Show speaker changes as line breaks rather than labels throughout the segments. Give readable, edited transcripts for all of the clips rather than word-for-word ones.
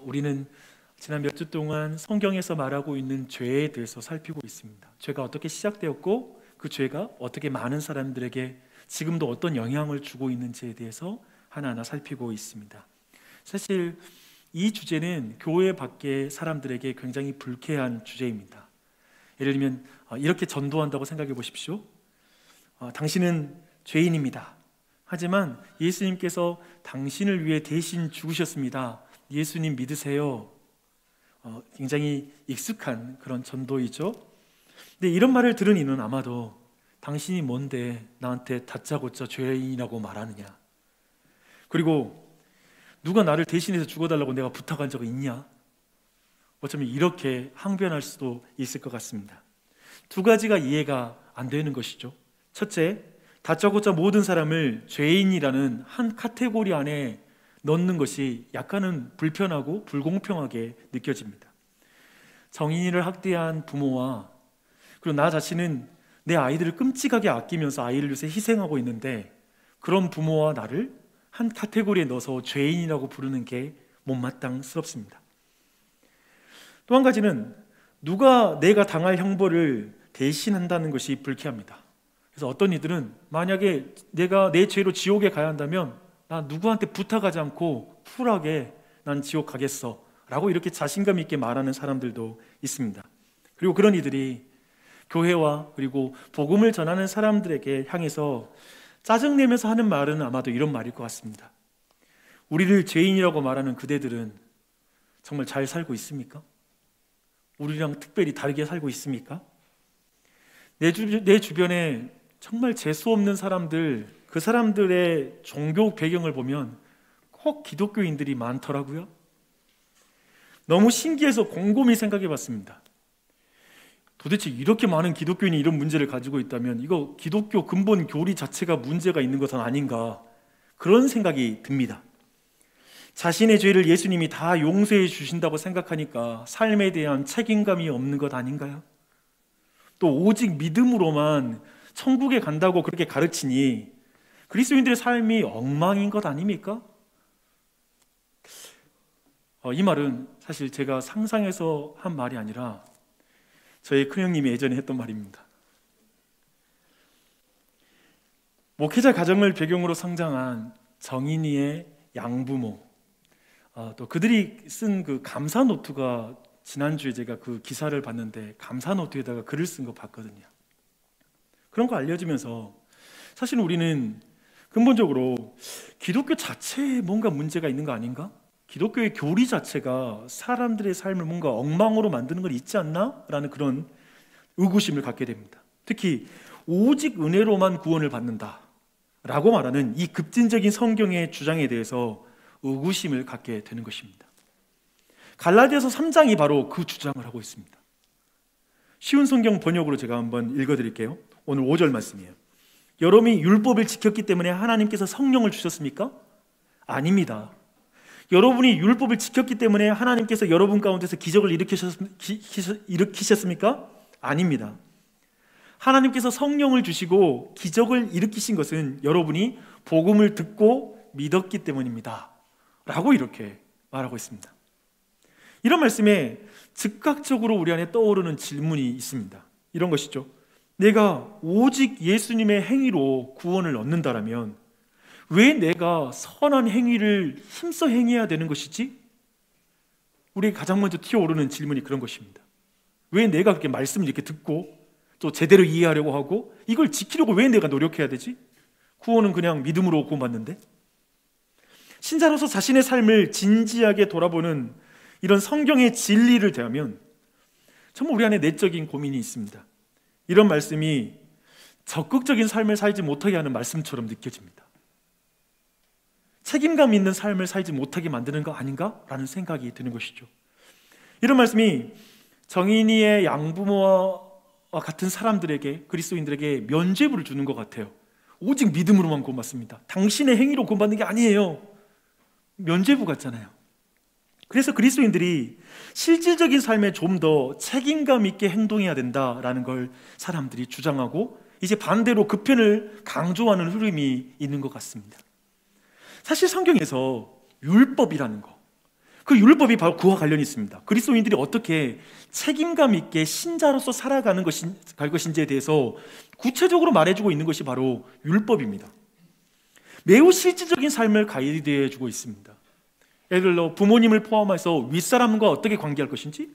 우리는 지난 몇 주 동안 성경에서 말하고 있는 죄에 대해서 살피고 있습니다. 죄가 어떻게 시작되었고 그 죄가 어떻게 많은 사람들에게 지금도 어떤 영향을 주고 있는지에 대해서 하나하나 살피고 있습니다. 사실 이 주제는 교회 밖의 사람들에게 굉장히 불쾌한 주제입니다. 예를 들면 이렇게 전도한다고 생각해 보십시오. 당신은 죄인입니다. 하지만 예수님께서 당신을 위해 대신 죽으셨습니다. 예수님 믿으세요. 굉장히 익숙한 그런 전도이죠. 근데 이런 말을 들은 이는 아마도 당신이 뭔데 나한테 다짜고짜 죄인이라고 말하느냐, 그리고 누가 나를 대신해서 죽어달라고 내가 부탁한 적이 있냐, 어쩌면 이렇게 항변할 수도 있을 것 같습니다. 두 가지가 이해가 안 되는 것이죠. 첫째, 다짜고짜 모든 사람을 죄인이라는 한 카테고리 안에 넣는 것이 약간은 불편하고 불공평하게 느껴집니다. 정인이를 학대한 부모와 그리고 나 자신은 내 아이들을 끔찍하게 아끼면서 아이를 위해서 희생하고 있는데, 그런 부모와 나를 한 카테고리에 넣어서 죄인이라고 부르는 게 못마땅스럽습니다. 또 한 가지는 누가 내가 당할 형벌을 대신한다는 것이 불쾌합니다. 그래서 어떤 이들은 만약에 내가 내 죄로 지옥에 가야 한다면 나 누구한테 부탁하지 않고 쿨하게 난 지옥 가겠어 라고 이렇게 자신감 있게 말하는 사람들도 있습니다. 그리고 그런 이들이 교회와 그리고 복음을 전하는 사람들에게 향해서 짜증내면서 하는 말은 아마도 이런 말일 것 같습니다. 우리를 죄인이라고 말하는 그대들은 정말 잘 살고 있습니까? 우리랑 특별히 다르게 살고 있습니까? 내 주변에 정말 재수 없는 사람들, 그 사람들의 종교 배경을 보면 꼭 기독교인들이 많더라고요. 너무 신기해서 곰곰이 생각해 봤습니다. 도대체 이렇게 많은 기독교인이 이런 문제를 가지고 있다면 이거 기독교 근본 교리 자체가 문제가 있는 것은 아닌가, 그런 생각이 듭니다. 자신의 죄를 예수님이 다 용서해 주신다고 생각하니까 삶에 대한 책임감이 없는 것 아닌가요? 또 오직 믿음으로만 천국에 간다고 그렇게 가르치니 그리스도인들의 삶이 엉망인 것 아닙니까? 이 말은 사실 제가 상상해서 한 말이 아니라 저희 큰형님이 예전에 했던 말입니다. 목회자 가정을 배경으로 성장한 정인이의 양부모, 또 그들이 쓴 그 감사 노트가, 지난주에 제가 그 기사를 봤는데 감사 노트에다가 글을 쓴 거 봤거든요. 그런 거 알려지면서 사실 우리는 근본적으로 기독교 자체에 뭔가 문제가 있는 거 아닌가? 기독교의 교리 자체가 사람들의 삶을 뭔가 엉망으로 만드는 건 있지 않나? 라는 그런 의구심을 갖게 됩니다. 특히 오직 은혜로만 구원을 받는다 라고 말하는 이 급진적인 성경의 주장에 대해서 의구심을 갖게 되는 것입니다. 갈라디아서 3장이 바로 그 주장을 하고 있습니다. 쉬운 성경 번역으로 제가 한번 읽어드릴게요. 오늘 5절 말씀이에요. 여러분이 율법을 지켰기 때문에 하나님께서 성령을 주셨습니까? 아닙니다. 여러분이 율법을 지켰기 때문에 하나님께서 여러분 가운데서 기적을 일으키셨습니까? 아닙니다. 하나님께서 성령을 주시고 기적을 일으키신 것은 여러분이 복음을 듣고 믿었기 때문입니다 라고 이렇게 말하고 있습니다. 이런 말씀에 즉각적으로 우리 안에 떠오르는 질문이 있습니다. 이런 것이죠. 내가 오직 예수님의 행위로 구원을 얻는다라면 왜 내가 선한 행위를 힘써 행해야 되는 것이지? 우리가 가장 먼저 튀어오르는 질문이 그런 것입니다. 왜 내가 그렇게 말씀을 이렇게 듣고 또 제대로 이해하려고 하고 이걸 지키려고 왜 내가 노력해야 되지? 구원은 그냥 믿음으로 구원받는데? 신자로서 자신의 삶을 진지하게 돌아보는 이런 성경의 진리를 대하면 정말 우리 안에 내적인 고민이 있습니다. 이런 말씀이 적극적인 삶을 살지 못하게 하는 말씀처럼 느껴집니다. 책임감 있는 삶을 살지 못하게 만드는 거 아닌가라는 생각이 드는 것이죠. 이런 말씀이 정인이의 양부모와 같은 사람들에게, 그리스도인들에게 면죄부를 주는 것 같아요. 오직 믿음으로만 구원받습니다. 당신의 행위로 구원받는 게 아니에요. 면죄부 같잖아요. 그래서 그리스도인들이 실질적인 삶에 좀 더 책임감 있게 행동해야 된다라는 걸 사람들이 주장하고 이제 반대로 그 편을 강조하는 흐름이 있는 것 같습니다. 사실 성경에서 율법이라는 거, 그 율법이 바로 그와 관련이 있습니다. 그리스도인들이 어떻게 책임감 있게 신자로서 살아가는 갈 것인지에 대해서 구체적으로 말해주고 있는 것이 바로 율법입니다. 매우 실질적인 삶을 가이드해주고 있습니다. 예를 들어 부모님을 포함해서 윗사람과 어떻게 관계할 것인지,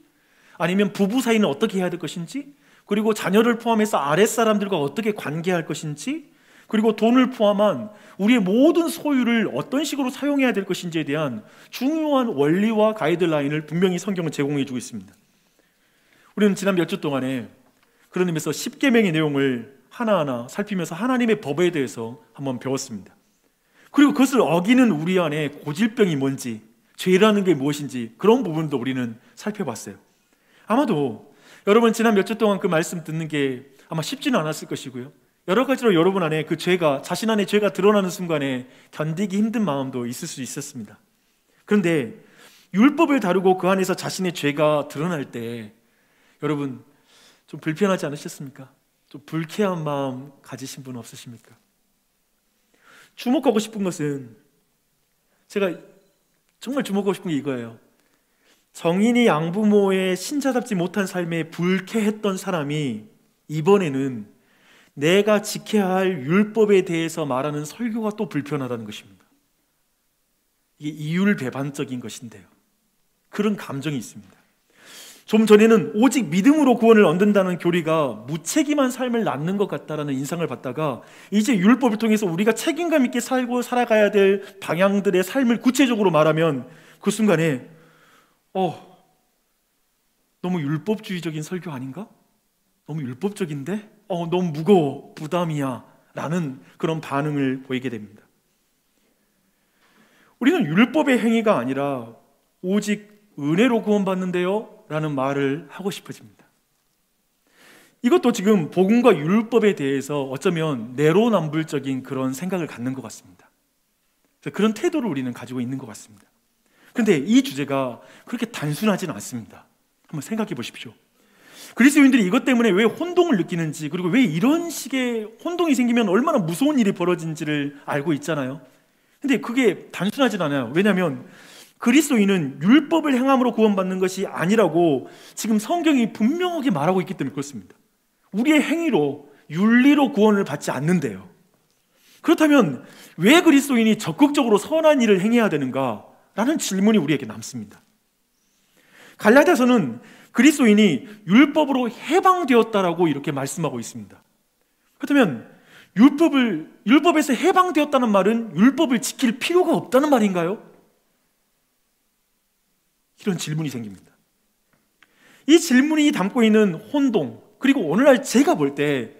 아니면 부부 사이는 어떻게 해야 될 것인지, 그리고 자녀를 포함해서 아랫사람들과 어떻게 관계할 것인지, 그리고 돈을 포함한 우리의 모든 소유를 어떤 식으로 사용해야 될 것인지에 대한 중요한 원리와 가이드라인을 분명히 성경은 제공해 주고 있습니다. 우리는 지난 몇 주 동안에 그런 의미에서 10계명의 내용을 하나하나 살피면서 하나님의 법에 대해서 한번 배웠습니다. 그리고 그것을 어기는 우리 안에 고질병이 뭔지, 죄라는 게 무엇인지, 그런 부분도 우리는 살펴봤어요. 아마도 여러분 지난 몇 주 동안 그 말씀 듣는 게 아마 쉽지는 않았을 것이고요, 여러 가지로 여러분 안에 그 죄가, 자신 안에 죄가 드러나는 순간에 견디기 힘든 마음도 있을 수 있었습니다. 그런데 율법을 다루고 그 안에서 자신의 죄가 드러날 때 여러분 좀 불편하지 않으셨습니까? 좀 불쾌한 마음 가지신 분 없으십니까? 주목하고 싶은 것은, 제가 정말 주목하고 싶은 게 이거예요. 정인이 양부모의 신자답지 못한 삶에 불쾌했던 사람이 이번에는 내가 지켜야 할 율법에 대해서 말하는 설교가 또 불편하다는 것입니다. 이게 이율배반적인 것인데요, 그런 감정이 있습니다. 좀 전에는 오직 믿음으로 구원을 얻는다는 교리가 무책임한 삶을 낳는 것 같다라는 인상을 받다가, 이제 율법을 통해서 우리가 책임감 있게 살고 살아가야 될 방향들의 삶을 구체적으로 말하면 그 순간에 너무 율법주의적인 설교 아닌가? 너무 율법적인데? 너무 무거워, 부담이야 라는 그런 반응을 보이게 됩니다. 우리는 율법의 행위가 아니라 오직 은혜로 구원받는데요 라는 말을 하고 싶어집니다. 이것도 지금 복음과 율법에 대해서 어쩌면 내로남불적인 그런 생각을 갖는 것 같습니다. 그런 태도를 우리는 가지고 있는 것 같습니다. 그런데 이 주제가 그렇게 단순하지는 않습니다. 한번 생각해 보십시오. 그리스도인들이 이것 때문에 왜 혼동을 느끼는지, 그리고 왜 이런 식의 혼동이 생기면 얼마나 무서운 일이 벌어진지를 알고 있잖아요. 근데 그게 단순하진 않아요. 왜냐하면 그리스도인은 율법을 행함으로 구원받는 것이 아니라고 지금 성경이 분명하게 말하고 있기 때문에 그렇습니다. 우리의 행위로, 윤리로 구원을 받지 않는데요. 그렇다면 왜 그리스도인이 적극적으로 선한 일을 행해야 되는가? 라는 질문이 우리에게 남습니다. 갈라디아서는 그리스도인이 율법으로 해방되었다라고 이렇게 말씀하고 있습니다. 그렇다면 율법에서 해방되었다는 말은 율법을 지킬 필요가 없다는 말인가요? 이런 질문이 생깁니다. 이 질문이 담고 있는 혼동, 그리고 오늘날 제가 볼 때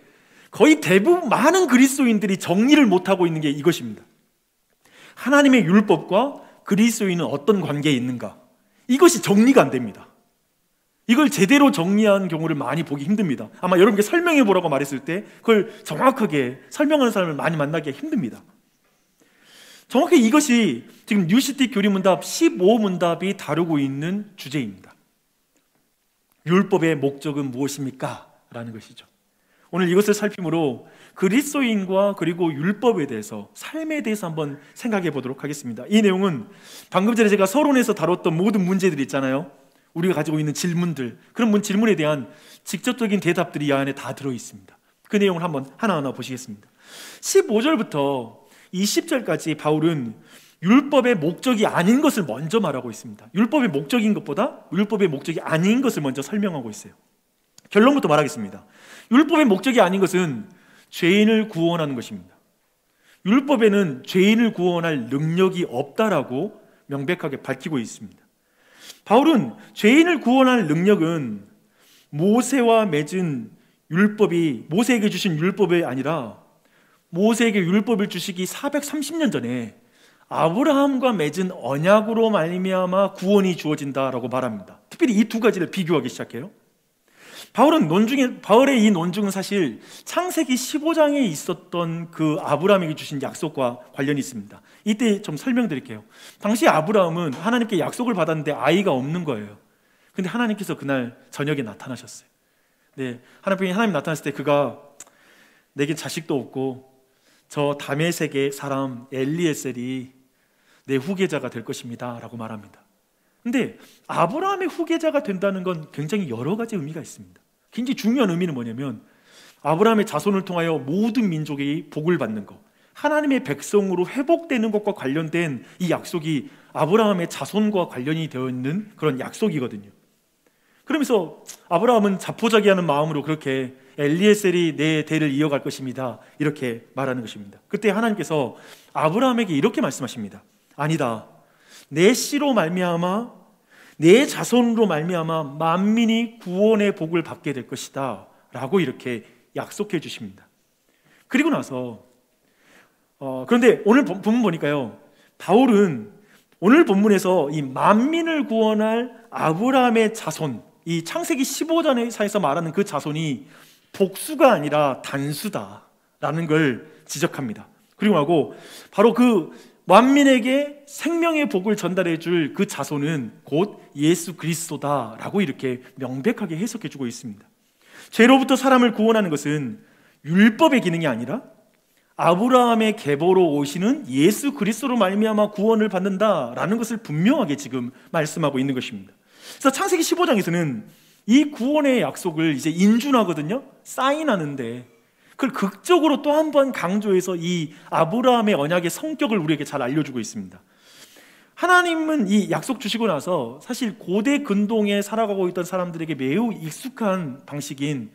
거의 대부분 많은 그리스도인들이 정리를 못하고 있는 게 이것입니다. 하나님의 율법과 그리스도인은 어떤 관계에 있는가? 이것이 정리가 안 됩니다. 이걸 제대로 정리한 경우를 많이 보기 힘듭니다. 아마 여러분께 설명해 보라고 말했을 때 그걸 정확하게 설명하는 사람을 많이 만나기가 힘듭니다. 정확히 이것이 지금 뉴시티 교리문답 15문답이 다루고 있는 주제입니다. 율법의 목적은 무엇입니까? 라는 것이죠. 오늘 이것을 살핌으로 그리스도인과 그리고 율법에 대해서, 삶에 대해서 한번 생각해 보도록 하겠습니다. 이 내용은 방금 전에 제가 서론에서 다뤘던 모든 문제들 있잖아요. 우리가 가지고 있는 질문들, 그런 질문에 대한 직접적인 대답들이 이 안에 다 들어있습니다. 그 내용을 한번 하나하나 보시겠습니다. 15절부터 20절까지 바울은 율법의 목적이 아닌 것을 먼저 말하고 있습니다. 율법의 목적인 것보다 율법의 목적이 아닌 것을 먼저 설명하고 있어요. 결론부터 말하겠습니다. 율법의 목적이 아닌 것은 죄인을 구원하는 것입니다. 율법에는 죄인을 구원할 능력이 없다라고 명백하게 밝히고 있습니다. 바울은 죄인을 구원할 능력은 모세와 맺은 율법이, 모세에게 주신 율법이 아니라 모세에게 율법을 주시기 430년 전에 아브라함과 맺은 언약으로 말미암아 구원이 주어진다라고 말합니다. 특별히 이 두 가지를 비교하기 시작해요. 바울의 이 논중은 사실 창세기 15장에 있었던 그 아브라함에게 주신 약속과 관련이 있습니다. 이때 좀 설명드릴게요. 당시 아브라함은 하나님께 약속을 받았는데 아이가 없는 거예요. 근데 하나님께서 그날 저녁에 나타나셨어요. 네, 하나님 나타났을 때 그가 내겐 자식도 없고 저 다메섹의 사람 엘리에셀이 내 후계자가 될 것입니다 라고 말합니다. 근데 아브라함의 후계자가 된다는 건 굉장히 여러 가지 의미가 있습니다. 굉장히 중요한 의미는 뭐냐면 아브라함의 자손을 통하여 모든 민족이 복을 받는 것, 하나님의 백성으로 회복되는 것과 관련된 이 약속이 아브라함의 자손과 관련이 되어 있는 그런 약속이거든요. 그러면서 아브라함은 자포자기하는 마음으로 그렇게 엘리에셀이 내 대를 이어갈 것입니다 이렇게 말하는 것입니다. 그때 하나님께서 아브라함에게 이렇게 말씀하십니다. 아니다, 내 씨로 말미암아 내 자손으로 말미암아 만민이 구원의 복을 받게 될 것이다 라고 이렇게 약속해 주십니다. 그리고 나서 그런데 오늘 본문 보니까요, 바울은 오늘 본문에서 이 만민을 구원할 아브라함의 자손, 이 창세기 15장에서 말하는 그 자손이 복수가 아니라 단수다라는 걸 지적합니다. 그리고 하고 바로 그 만민에게 생명의 복을 전달해 줄 그 자손은 곧 예수 그리스도다라고 이렇게 명백하게 해석해 주고 있습니다. 죄로부터 사람을 구원하는 것은 율법의 기능이 아니라 아브라함의 계보로 오시는 예수 그리스도로 말미암아 구원을 받는다라는 것을 분명하게 지금 말씀하고 있는 것입니다. 그래서 창세기 15장에서는 이 구원의 약속을 이제 인준하거든요. 사인하는데 그걸 극적으로 또 한 번 강조해서 이 아브라함의 언약의 성격을 우리에게 잘 알려주고 있습니다. 하나님은 이 약속 주시고 나서 사실 고대 근동에 살아가고 있던 사람들에게 매우 익숙한 방식인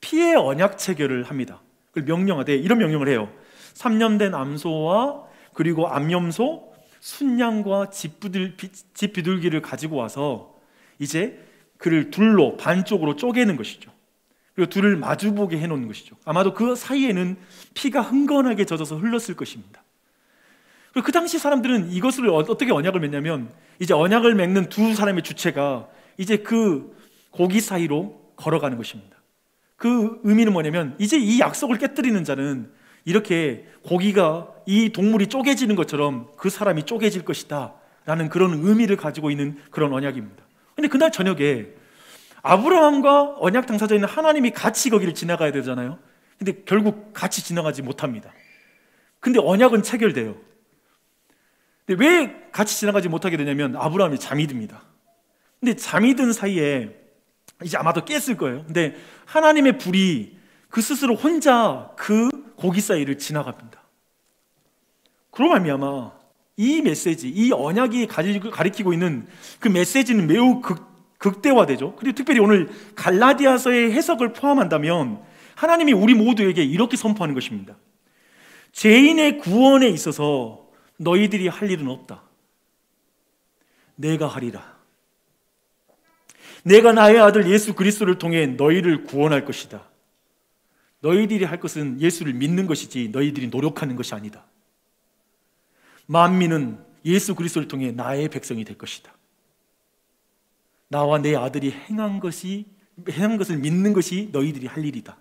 피의 언약 체결을 합니다. 그걸 명령하되 이런 명령을 해요. 3년 된 암소와 그리고 암염소, 순양과 집 비둘기를 가지고 와서 이제 그를 둘로 반쪽으로 쪼개는 것이죠. 그리고 둘을 마주보게 해놓는 것이죠. 아마도 그 사이에는 피가 흥건하게 젖어서 흘렀을 것입니다. 그리고 그 당시 사람들은 이것을 어떻게 언약을 맺냐면 이제 언약을 맺는 두 사람의 주체가 이제 그 고기 사이로 걸어가는 것입니다. 그 의미는 뭐냐면 이제 이 약속을 깨뜨리는 자는 이렇게 고기가 이 동물이 쪼개지는 것처럼 그 사람이 쪼개질 것이다 라는 그런 의미를 가지고 있는 그런 언약입니다. 근데 그날 저녁에 아브라함과 언약 당사자인 하나님이 같이 거기를 지나가야 되잖아요. 근데 결국 같이 지나가지 못합니다. 근데 언약은 체결돼요. 근데 왜 같이 지나가지 못하게 되냐면 아브라함이 잠이 듭니다. 근데 잠이 든 사이에 이제 아마도 깼을 거예요. 근데 하나님의 불이 그 스스로 혼자 그 고기 사이를 지나갑니다. 그로 말미암아 이 메시지, 이 언약이 가리키고 있는 그 메시지는 매우 극대화되죠. 그리고 특별히 오늘 갈라디아서의 해석을 포함한다면 하나님이 우리 모두에게 이렇게 선포하는 것입니다. 죄인의 구원에 있어서 너희들이 할 일은 없다. 내가 하리라. 내가 나의 아들 예수 그리스도를 통해 너희를 구원할 것이다. 너희들이 할 것은 예수를 믿는 것이지 너희들이 노력하는 것이 아니다. 만민은 예수 그리스도를 통해 나의 백성이 될 것이다. 나와 내 아들이 행한 것을 믿는 것이 너희들이 할 일이다.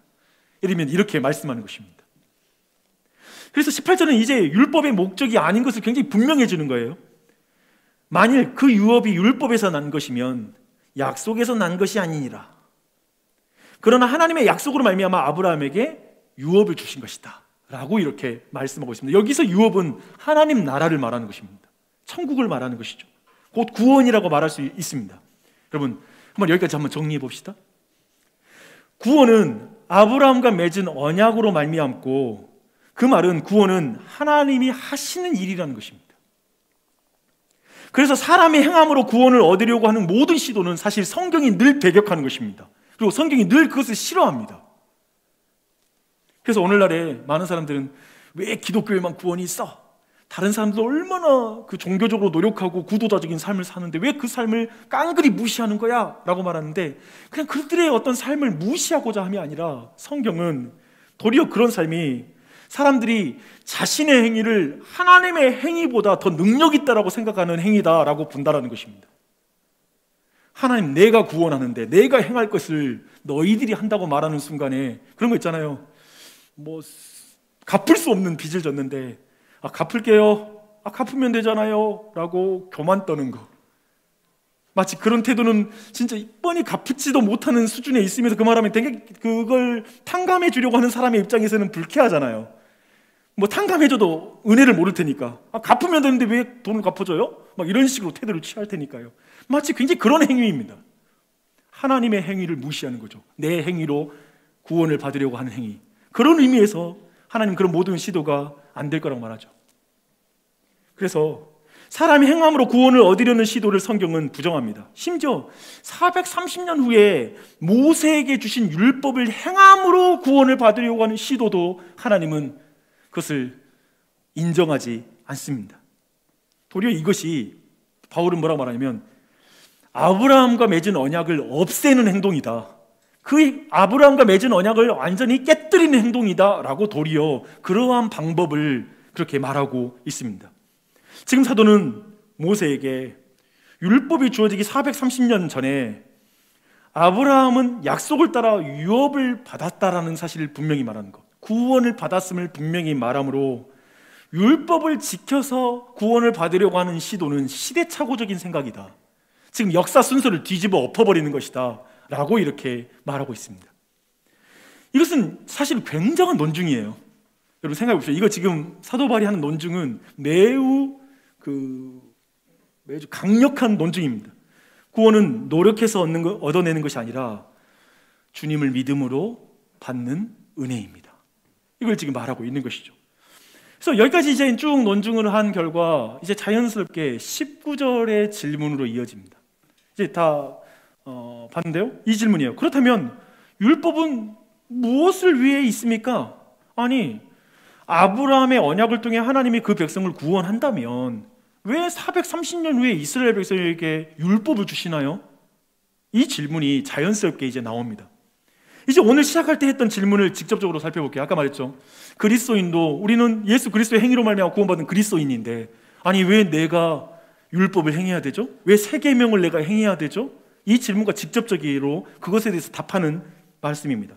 이러면 이렇게 말씀하는 것입니다. 그래서 18절은 이제 율법의 목적이 아닌 것을 굉장히 분명해지는 거예요. 만일 그 유업이 율법에서 난 것이면 약속에서 난 것이 아니니라. 그러나 하나님의 약속으로 말미암아 아브라함에게 유업을 주신 것이다 라고 이렇게 말씀하고 있습니다. 여기서 유업은 하나님 나라를 말하는 것입니다. 천국을 말하는 것이죠. 곧 구원이라고 말할 수 있습니다. 여러분, 한번 여기까지 한번 정리해 봅시다. 구원은 아브라함과 맺은 언약으로 말미암고, 그 말은 구원은 하나님이 하시는 일이라는 것입니다. 그래서 사람의 행함으로 구원을 얻으려고 하는 모든 시도는 사실 성경이 늘 배격하는 것입니다. 그리고 성경이 늘 그것을 싫어합니다. 그래서 오늘날에 많은 사람들은 왜 기독교에만 구원이 있어? 다른 사람들 얼마나 그 종교적으로 노력하고 구도자적인 삶을 사는데 왜 그 삶을 깡그리 무시하는 거야? 라고 말하는데, 그냥 그들의 어떤 삶을 무시하고자 함이 아니라 성경은 도리어 그런 삶이 사람들이 자신의 행위를 하나님의 행위보다 더 능력 있다라고 생각하는 행위다라고 본다라는 것입니다. 하나님, 내가 구원하는데 내가 행할 것을 너희들이 한다고 말하는 순간에 그런 거 있잖아요. 뭐 갚을 수 없는 빚을 졌는데 갚을게요. 갚으면 되잖아요 라고 교만 떠는 거. 마치 그런 태도는 진짜 뻔히 갚지도 못하는 수준에 있으면서 그 말하면 되게 그걸 탕감해 주려고 하는 사람의 입장에서는 불쾌하잖아요. 뭐 탕감해줘도 은혜를 모를 테니까, 갚으면 되는데 왜 돈을 갚아줘요? 막 이런 식으로 태도를 취할 테니까요. 마치 굉장히 그런 행위입니다. 하나님의 행위를 무시하는 거죠. 내 행위로 구원을 받으려고 하는 행위. 그런 의미에서 하나님 그런 모든 시도가 안 될 거라고 말하죠. 그래서 사람이 행함으로 구원을 얻으려는 시도를 성경은 부정합니다. 심지어 430년 후에 모세에게 주신 율법을 행함으로 구원을 받으려고 하는 시도도 하나님은 그것을 인정하지 않습니다. 도리어 이것이 바울은 뭐라고 말하냐면 아브라함과 맺은 언약을 없애는 행동이다. 그 아브라함과 맺은 언약을 완전히 깨뜨리는 행동이다 라고 도리어 그러한 방법을 그렇게 말하고 있습니다. 지금 사도는 모세에게 율법이 주어지기 430년 전에 아브라함은 약속을 따라 유업을 받았다라는 사실을 분명히 말하는 것, 구원을 받았음을 분명히 말하므로 율법을 지켜서 구원을 받으려고 하는 시도는 시대착오적인 생각이다. 지금 역사 순서를 뒤집어 엎어버리는 것이다 라고 이렇게 말하고 있습니다. 이것은 사실 굉장한 논증이에요. 여러분 생각해 보십시오. 이거 지금 사도 바울이 하는 논증은 매우 강력한 논증입니다. 구원은 노력해서 얻어내는 것이 아니라 주님을 믿음으로 받는 은혜입니다. 이걸 지금 말하고 있는 것이죠. 그래서 여기까지 이제 쭉 논증을 한 결과 이제 자연스럽게 19절의 질문으로 이어집니다. 이제 다 봤는데요. 이 질문이에요. 그렇다면 율법은 무엇을 위해 있습니까? 아니, 아브라함의 언약을 통해 하나님이 그 백성을 구원한다면 왜 430년 후에 이스라엘 백성에게 율법을 주시나요? 이 질문이 자연스럽게 이제 나옵니다. 이제 오늘 시작할 때 했던 질문을 직접적으로 살펴볼게요. 아까 말했죠. 그리스도인도 우리는 예수 그리스도의 행위로 말미암아 구원받은 그리스도인인데 아니 왜 내가 율법을 행해야 되죠? 왜 세 계명을 내가 행해야 되죠? 이 질문과 직접적으로 그것에 대해서 답하는 말씀입니다.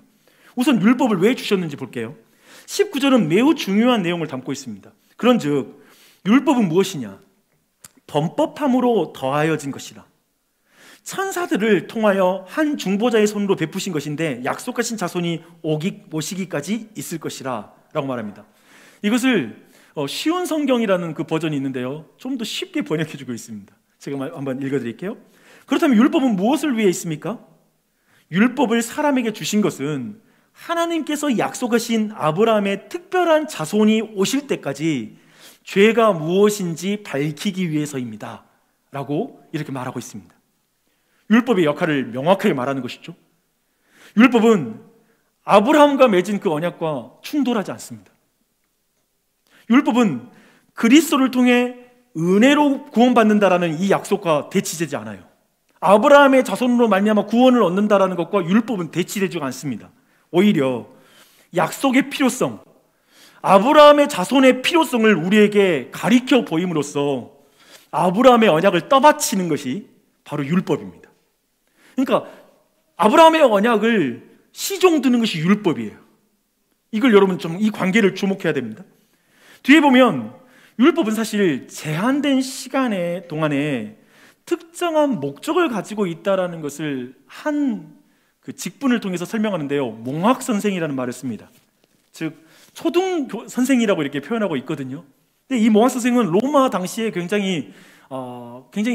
우선 율법을 왜 주셨는지 볼게요. 19절은 매우 중요한 내용을 담고 있습니다. 그런즉 율법은 무엇이냐? 범법함으로 더하여진 것이라. 천사들을 통하여 한 중보자의 손으로 베푸신 것인데 약속하신 자손이 오시기까지 있을 것이라 라고 말합니다. 이것을 쉬운 성경이라는 그 버전이 있는데요, 좀 더 쉽게 번역해주고 있습니다. 제가 한번 읽어드릴게요. 그렇다면 율법은 무엇을 위해 있습니까? 율법을 사람에게 주신 것은 하나님께서 약속하신 아브라함의 특별한 자손이 오실 때까지 죄가 무엇인지 밝히기 위해서입니다 라고 이렇게 말하고 있습니다. 율법의 역할을 명확하게 말하는 것이죠. 율법은 아브라함과 맺은 그 언약과 충돌하지 않습니다. 율법은 그리스도를 통해 은혜로 구원받는다라는 이 약속과 대치되지 않아요. 아브라함의 자손으로 말미암아 구원을 얻는다라는 것과 율법은 대치되지 않습니다. 오히려 약속의 필요성, 아브라함의 자손의 필요성을 우리에게 가리켜 보임으로써 아브라함의 언약을 떠받치는 것이 바로 율법입니다. 그러니까 아브라함의 언약을 시종드는 것이 율법이에요. 이걸 여러분 좀 이 관계를 주목해야 됩니다. 뒤에 보면 율법은 사실 제한된 시간의 동안에 특정한 목적을 가지고 있다라는 것을 한 그 직분을 통해서 설명하는데요, 몽학 선생이라는 말을 씁니다. 즉 초등 선생이라고 이렇게 표현하고 있거든요. 근데 이 몽학 선생은 로마 당시에 굉장히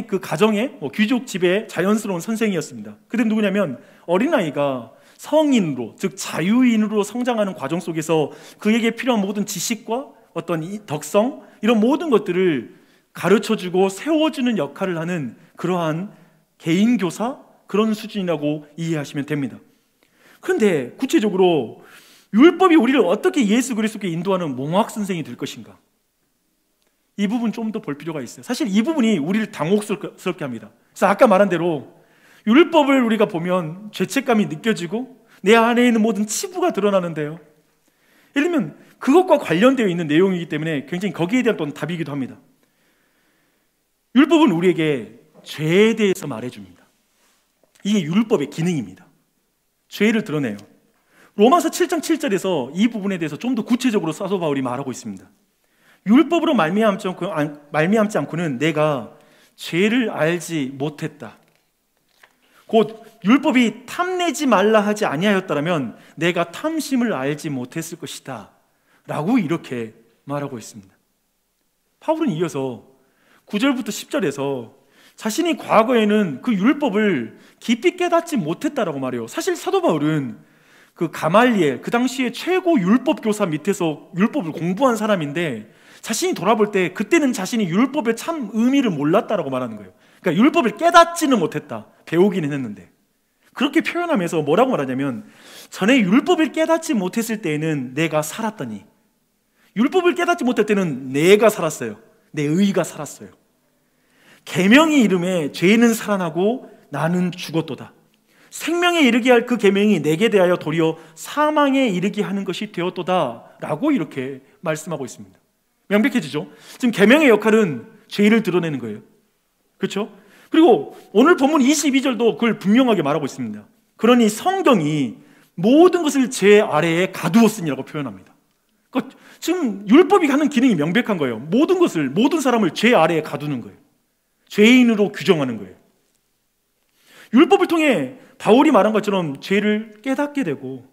그 가정의 귀족 집의 자연스러운 선생이었습니다. 그들은 누구냐면 어린아이가 성인으로, 즉 자유인으로 성장하는 과정 속에서 그에게 필요한 모든 지식과 어떤 이 덕성, 이런 모든 것들을 가르쳐주고 세워주는 역할을 하는 그러한 개인교사, 그런 수준이라고 이해하시면 됩니다. 그런데 구체적으로 율법이 우리를 어떻게 예수 그리스도께 인도하는 몽학 선생이 될 것인가? 이 부분 좀 더 볼 필요가 있어요. 사실 이 부분이 우리를 당혹스럽게 합니다. 그래서 아까 말한 대로 율법을 우리가 보면 죄책감이 느껴지고 내 안에 있는 모든 치부가 드러나는데요, 예를 들면 그것과 관련되어 있는 내용이기 때문에 굉장히 거기에 대한 또 답이기도 합니다. 율법은 우리에게 죄에 대해서 말해줍니다. 이게 율법의 기능입니다. 죄를 드러내요. 로마서 7장 7절에서 이 부분에 대해서 좀 더 구체적으로 사도 바울이 말하고 있습니다. 율법으로 말미암지 않고는 내가 죄를 알지 못했다. 곧 율법이 탐내지 말라 하지 아니하였다라면 내가 탐심을 알지 못했을 것이다 라고 이렇게 말하고 있습니다. 바울은 이어서 9절부터 10절에서 자신이 과거에는 그 율법을 깊이 깨닫지 못했다라고 말해요. 사실 사도 바울은 그 가말리엘, 그 당시에 최고 율법 교사 밑에서 율법을 공부한 사람인데 자신이 돌아볼 때 그때는 자신이 율법의 참 의미를 몰랐다라고 말하는 거예요. 그러니까 율법을 깨닫지는 못했다. 배우기는 했는데. 그렇게 표현하면서 뭐라고 말하냐면 전에 율법을 깨닫지 못했을 때에는 내가 살았더니 율법을 깨닫지 못할 때는 내가 살았어요. 내 의가 살았어요. 계명이 이름에 죄는 살아나고 나는 죽었도다. 생명에 이르게 할 그 계명이 내게 대하여 도리어 사망에 이르게 하는 것이 되었도다 라고 이렇게 말씀하고 있습니다. 명백해지죠? 지금 계명의 역할은 죄를 드러내는 거예요. 그렇죠? 그리고 오늘 본문 22절도 그걸 분명하게 말하고 있습니다. 그러니 성경이 모든 것을 죄 아래에 가두었으니라고 표현합니다. 그러니까 지금 율법이 하는 기능이 명백한 거예요. 모든 것을, 모든 사람을 죄 아래에 가두는 거예요. 죄인으로 규정하는 거예요. 율법을 통해 바울이 말한 것처럼 죄를 깨닫게 되고,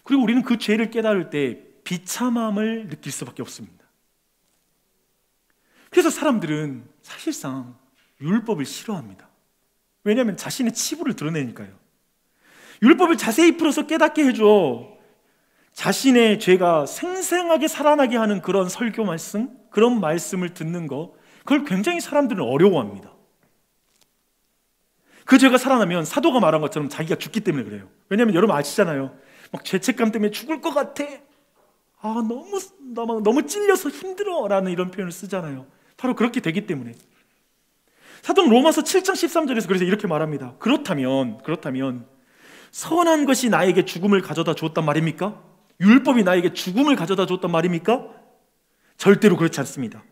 그리고 우리는 그 죄를 깨달을 때 비참함을 느낄 수밖에 없습니다. 그래서 사람들은 사실상 율법을 싫어합니다. 왜냐하면 자신의 치부를 드러내니까요. 율법을 자세히 풀어서 깨닫게 해줘 자신의 죄가 생생하게 살아나게 하는 그런 설교 말씀, 그런 말씀을 듣는 거, 그걸 굉장히 사람들은 어려워합니다. 그 죄가 살아나면 사도가 말한 것처럼 자기가 죽기 때문에 그래요. 왜냐하면 여러분 아시잖아요. 막 죄책감 때문에 죽을 것 같아. 너무 찔려서 힘들어 라는 이런 표현을 쓰잖아요. 바로 그렇게 되기 때문에. 사도는 로마서 7장 13절에서 그래서 이렇게 말합니다. 그렇다면 선한 것이 나에게 죽음을 가져다 주었단 말입니까? 율법이 나에게 죽음을 가져다 주었단 말입니까? 절대로 그렇지 않습니다.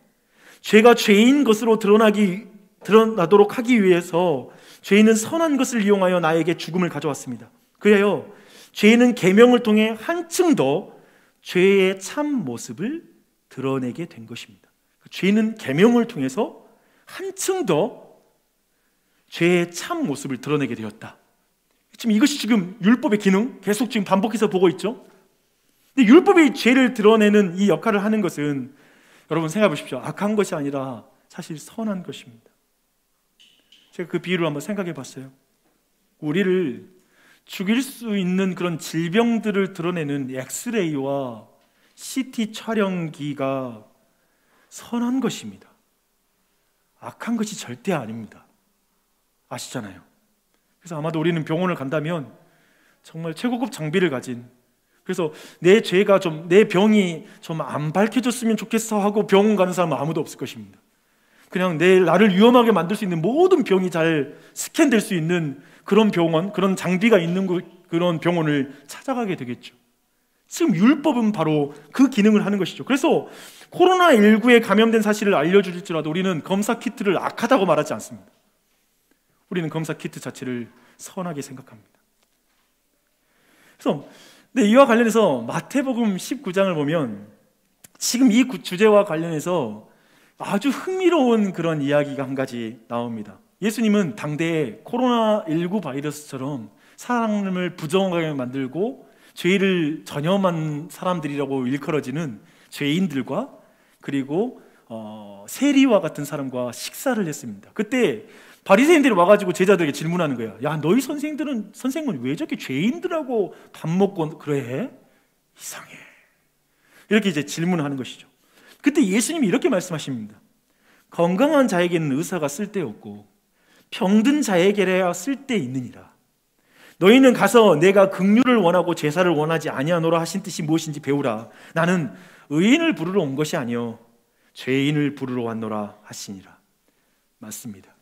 죄가 죄인 것으로 드러나도록 하기 위해서 죄인은 선한 것을 이용하여 나에게 죽음을 가져왔습니다. 그래요, 죄는 계명을 통해 한층 더 죄의 참 모습을 드러내게 된 것입니다. 죄는 계명을 통해서 한층 더 죄의 참 모습을 드러내게 되었다. 지금 이것이 지금 율법의 기능, 계속 지금 반복해서 보고 있죠. 근데 율법이 죄를 드러내는 이 역할을 하는 것은 여러분 생각해 보십시오. 악한 것이 아니라 사실 선한 것입니다. 제가 그 비유를 한번 생각해 봤어요. 우리를 죽일 수 있는 그런 질병들을 드러내는 엑스레이와 CT 촬영기가 선한 것입니다. 악한 것이 절대 아닙니다. 아시잖아요. 그래서 아마도 우리는 병원을 간다면 정말 최고급 장비를 가진, 그래서 내 죄가 내 병이 좀 안 밝혀졌으면 좋겠어 하고 병원 가는 사람은 아무도 없을 것입니다. 그냥 나를 위험하게 만들 수 있는 모든 병이 잘 스캔될 수 있는 그런 병원, 그런 장비가 있는 그런 병원을 찾아가게 되겠죠. 지금 율법은 바로 그 기능을 하는 것이죠. 그래서 코로나19에 감염된 사실을 알려줄지라도 우리는 검사 키트를 악하다고 말하지 않습니다. 우리는 검사 키트 자체를 선하게 생각합니다. 그래서 이와 관련해서 마태복음 19장을 보면 지금 이 주제와 관련해서 아주 흥미로운 그런 이야기가 한 가지 나옵니다. 예수님은 당대에 코로나19 바이러스처럼 사람을 부정하게 만들고 죄를 전염한 사람들이라고 일컬어지는 죄인들과 그리고 세리와 같은 사람과 식사를 했습니다. 그때 바리새인들이 와가지고 제자들에게 질문하는 거야. 야, 너희 선생은 왜 저렇게 죄인들하고 밥 먹고 그래? 이상해. 이렇게 이제 질문을 하는 것이죠. 그때 예수님이 이렇게 말씀하십니다. 건강한 자에게는 의사가 쓸데없고 병든 자에게야 쓸데있느니라. 너희는 가서 내가 긍휼을 원하고 제사를 원하지 아니하노라 하신 뜻이 무엇인지 배우라. 나는 의인을 부르러 온 것이 아니요 죄인을 부르러 왔노라 하시니라. 맞습니다.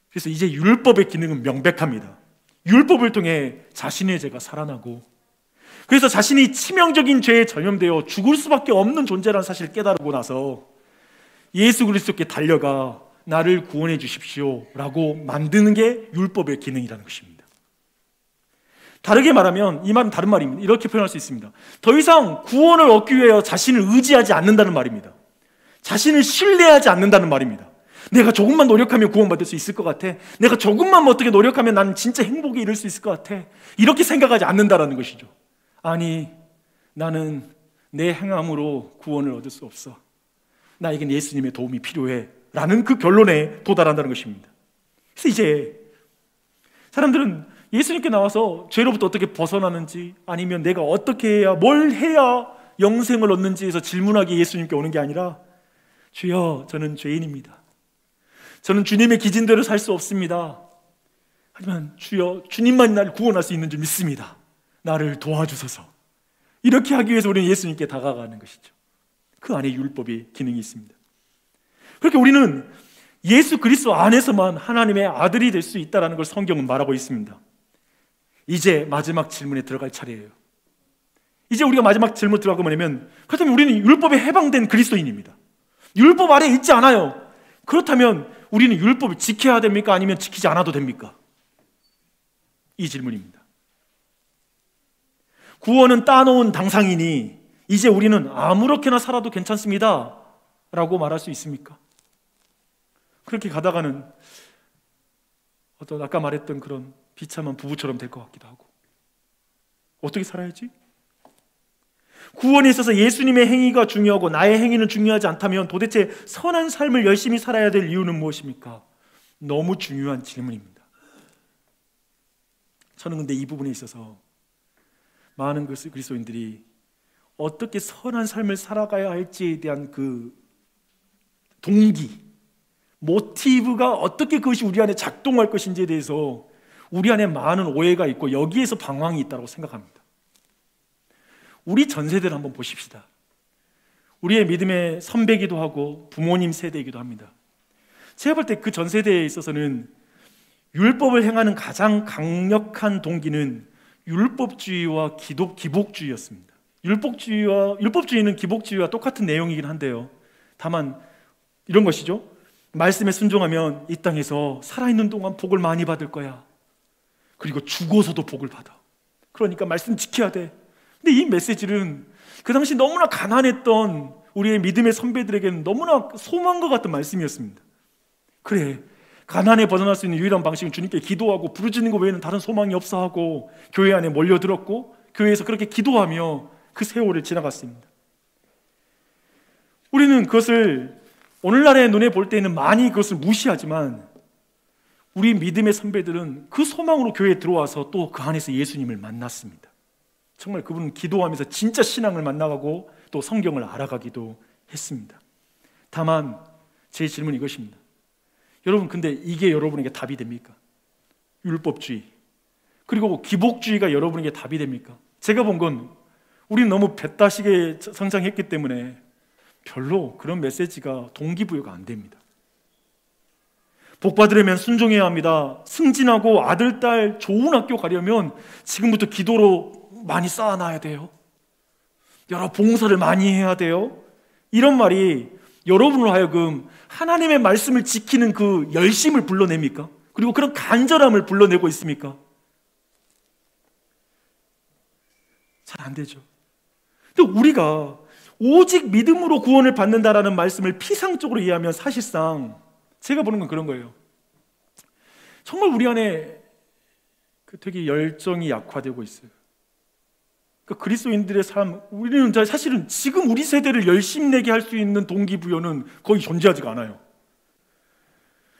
그래서 이제 율법의 기능은 명백합니다. 율법을 통해 자신의 죄가 살아나고, 그래서 자신이 치명적인 죄에 전염되어 죽을 수밖에 없는 존재라는 사실을 깨달고 나서 예수 그리스도께 달려가 나를 구원해 주십시오 라고 만드는 게 율법의 기능이라는 것입니다. 다르게 말하면 이 말은 다른 말입니다. 이렇게 표현할 수 있습니다. 더 이상 구원을 얻기 위해 자신을 의지하지 않는다는 말입니다. 자신을 신뢰하지 않는다는 말입니다. 내가 조금만 노력하면 구원받을 수 있을 것 같아. 내가 조금만 어떻게 노력하면 나는 진짜 행복에 이를 수 있을 것 같아. 이렇게 생각하지 않는다라는 것이죠. 아니, 나는 내 행함으로 구원을 얻을 수 없어. 나에겐 예수님의 도움이 필요해. 라는 그 결론에 도달한다는 것입니다. 그래서 이제 사람들은 예수님께 나와서 죄로부터 어떻게 벗어나는지, 아니면 내가 어떻게 해야, 뭘 해야 영생을 얻는지에서 질문하기 예수님께 오는 게 아니라, 주여, 저는 죄인입니다. 저는 주님의 기준대로 살 수 없습니다. 하지만 주여, 주님만이 나를 구원할 수 있는 줄 믿습니다. 나를 도와주소서. 이렇게 하기 위해서 우리는 예수님께 다가가는 것이죠. 그 안에 율법의 기능이 있습니다. 그렇게 우리는 예수 그리스도 안에서만 하나님의 아들이 될 수 있다는 걸 성경은 말하고 있습니다. 이제 마지막 질문에 들어갈 차례예요. 이제 우리가 마지막 질문 들어가고 뭐냐면, 그렇다면 우리는 율법에 해방된 그리스도인입니다. 율법 아래 있지 않아요. 그렇다면 우리는 율법을 지켜야 됩니까? 아니면 지키지 않아도 됩니까? 이 질문입니다. 구원은 따놓은 당상이니 이제 우리는 아무렇게나 살아도 괜찮습니다 라고 말할 수 있습니까? 그렇게 가다가는 어떤 아까 말했던 그런 비참한 부부처럼 될 것 같기도 하고. 어떻게 살아야지? 구원에 있어서 예수님의 행위가 중요하고 나의 행위는 중요하지 않다면 도대체 선한 삶을 열심히 살아야 될 이유는 무엇입니까? 너무 중요한 질문입니다. 저는 근데 이 부분에 있어서 많은 그리스도인들이 어떻게 선한 삶을 살아가야 할지에 대한 그 동기, 모티브가 어떻게 그것이 우리 안에 작동할 것인지에 대해서 우리 안에 많은 오해가 있고 여기에서 방황이 있다고 생각합니다. 우리 전 세대를 한번 보십시다. 우리의 믿음의 선배이기도 하고 부모님 세대이기도 합니다. 제가 볼 때 그 전 세대에 있어서는 율법을 행하는 가장 강력한 동기는 율법주의와 기복주의였습니다. 율법주의는 기복주의와 똑같은 내용이긴 한데요. 다만 이런 것이죠. 말씀에 순종하면 이 땅에서 살아있는 동안 복을 많이 받을 거야. 그리고 죽어서도 복을 받아. 그러니까 말씀 지켜야 돼. 근데 이 메시지는 그 당시 너무나 가난했던 우리의 믿음의 선배들에게는 너무나 소망과 같은 말씀이었습니다. 그래, 가난에 벗어날 수 있는 유일한 방식은 주님께 기도하고 부르짖는 것 외에는 다른 소망이 없어 하고 교회 안에 몰려들었고 교회에서 그렇게 기도하며 그 세월을 지나갔습니다. 우리는 그것을 오늘날의 눈에 볼 때는 많이 그것을 무시하지만 우리 믿음의 선배들은 그 소망으로 교회에 들어와서 또 그 안에서 예수님을 만났습니다. 정말 그분은 기도하면서 진짜 신앙을 만나가고 또 성경을 알아가기도 했습니다. 다만 제 질문은 이것입니다. 여러분, 근데 이게 여러분에게 답이 됩니까? 율법주의 그리고 기복주의가 여러분에게 답이 됩니까? 제가 본 건 우리는 너무 뱃다시게 성장했기 때문에 별로 그런 메시지가 동기부여가 안 됩니다. 복 받으려면 순종해야 합니다. 승진하고 아들, 딸 좋은 학교 가려면 지금부터 기도로 많이 쌓아놔야 돼요. 여러 봉사를 많이 해야 돼요. 이런 말이 여러분으로 하여금 하나님의 말씀을 지키는 그 열심을 불러냅니까? 그리고 그런 간절함을 불러내고 있습니까? 잘 안 되죠. 근데 우리가 오직 믿음으로 구원을 받는다라는 말씀을 피상적으로 이해하면 사실상 제가 보는 건 그런 거예요. 정말 우리 안에 되게 열정이 약화되고 있어요. 그리스도인들의 삶, 우리는 사실은 지금 우리 세대를 열심내게 할 수 있는 동기부여는 거의 존재하지가 않아요.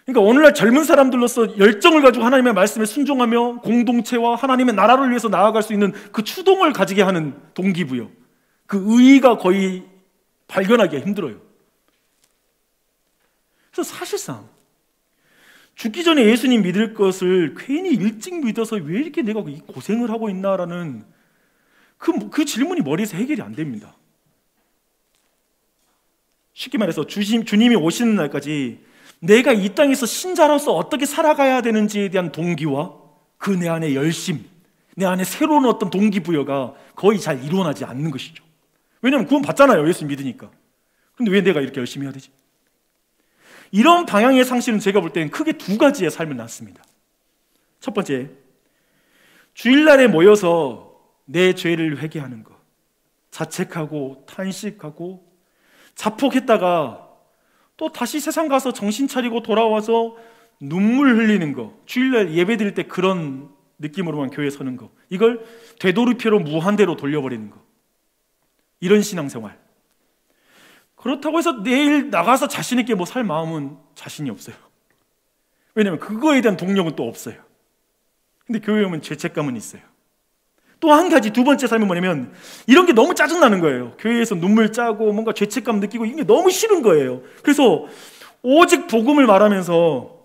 그러니까 오늘날 젊은 사람들로서 열정을 가지고 하나님의 말씀에 순종하며 공동체와 하나님의 나라를 위해서 나아갈 수 있는 그 추동을 가지게 하는 동기부여, 그 의의가 거의 발견하기가 힘들어요. 그래서 사실상 죽기 전에 예수님 믿을 것을 괜히 일찍 믿어서 왜 이렇게 내가 이 고생을 하고 있나라는 그 질문이 머리에서 해결이 안 됩니다. 쉽게 말해서 주님이 오시는 날까지 내가 이 땅에서 신자로서 어떻게 살아가야 되는지에 대한 동기와 그 내 안의 열심, 내 안에 새로운 어떤 동기부여가 거의 잘 일어나지 않는 것이죠. 왜냐하면 구원 받잖아요, 예수 믿으니까. 그런데 왜 내가 이렇게 열심히 해야 되지? 이런 방향의 상실은 제가 볼 때는 크게 두 가지의 삶을 낳습니다. 첫 번째, 주일날에 모여서 내 죄를 회개하는 것, 자책하고 탄식하고 자폭했다가 또 다시 세상 가서 정신 차리고 돌아와서 눈물 흘리는 거, 주일날 예배 드릴 때 그런 느낌으로만 교회에 서는 거, 이걸 되도록이로 무한대로 돌려버리는 거, 이런 신앙생활. 그렇다고 해서 내일 나가서 자신 있게 뭐 살 마음은 자신이 없어요. 왜냐하면 그거에 대한 동력은 또 없어요. 근데 교회에 오면 죄책감은 있어요. 또 한 가지, 두 번째 삶은 뭐냐면 이런 게 너무 짜증나는 거예요. 교회에서 눈물 짜고 뭔가 죄책감 느끼고 이게 너무 싫은 거예요. 그래서 오직 복음을 말하면서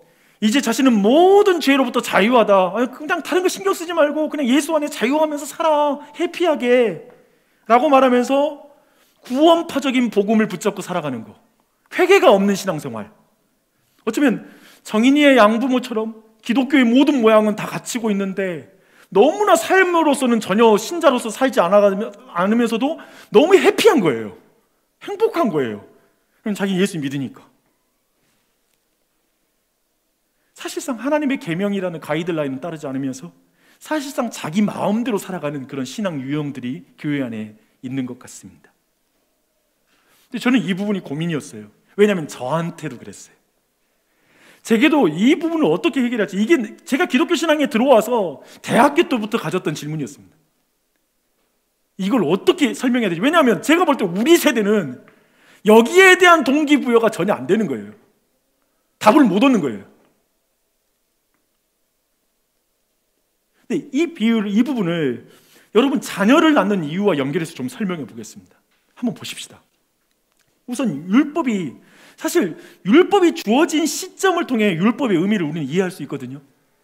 이제 자신은 모든 죄로부터 자유하다, 그냥 다른 거 신경 쓰지 말고 그냥 예수 안에 자유하면서 살아, 해피하게 라고 말하면서 구원파적인 복음을 붙잡고 살아가는 거, 회개가 없는 신앙생활. 어쩌면 정인이의 양부모처럼 기독교의 모든 모양은 다 갖추고 있는데 너무나 삶으로서는 전혀 신자로서 살지 않으면서도 너무 해피한 거예요. 행복한 거예요. 그럼 자기 예수 믿으니까. 사실상 하나님의 계명이라는 가이드라인을 따르지 않으면서 사실상 자기 마음대로 살아가는 그런 신앙 유형들이 교회 안에 있는 것 같습니다. 근데 저는 이 부분이 고민이었어요. 왜냐하면 저한테도 그랬어요. 제게도 이 부분을 어떻게 해결할지, 이게 제가 기독교 신앙에 들어와서 대학교 때부터 가졌던 질문이었습니다. 이걸 어떻게 설명해야 되지? 왜냐하면 제가 볼 때 우리 세대는 여기에 대한 동기부여가 전혀 안 되는 거예요. 답을 못 얻는 거예요. 근데 이 부분을 여러분 자녀를 낳는 이유와 연결해서 좀 설명해 보겠습니다. 한번 보십시다. 우선 사실 율법이 주어진 시점을 통해 율법의 의미를 우리는 이해할 수 있거든요.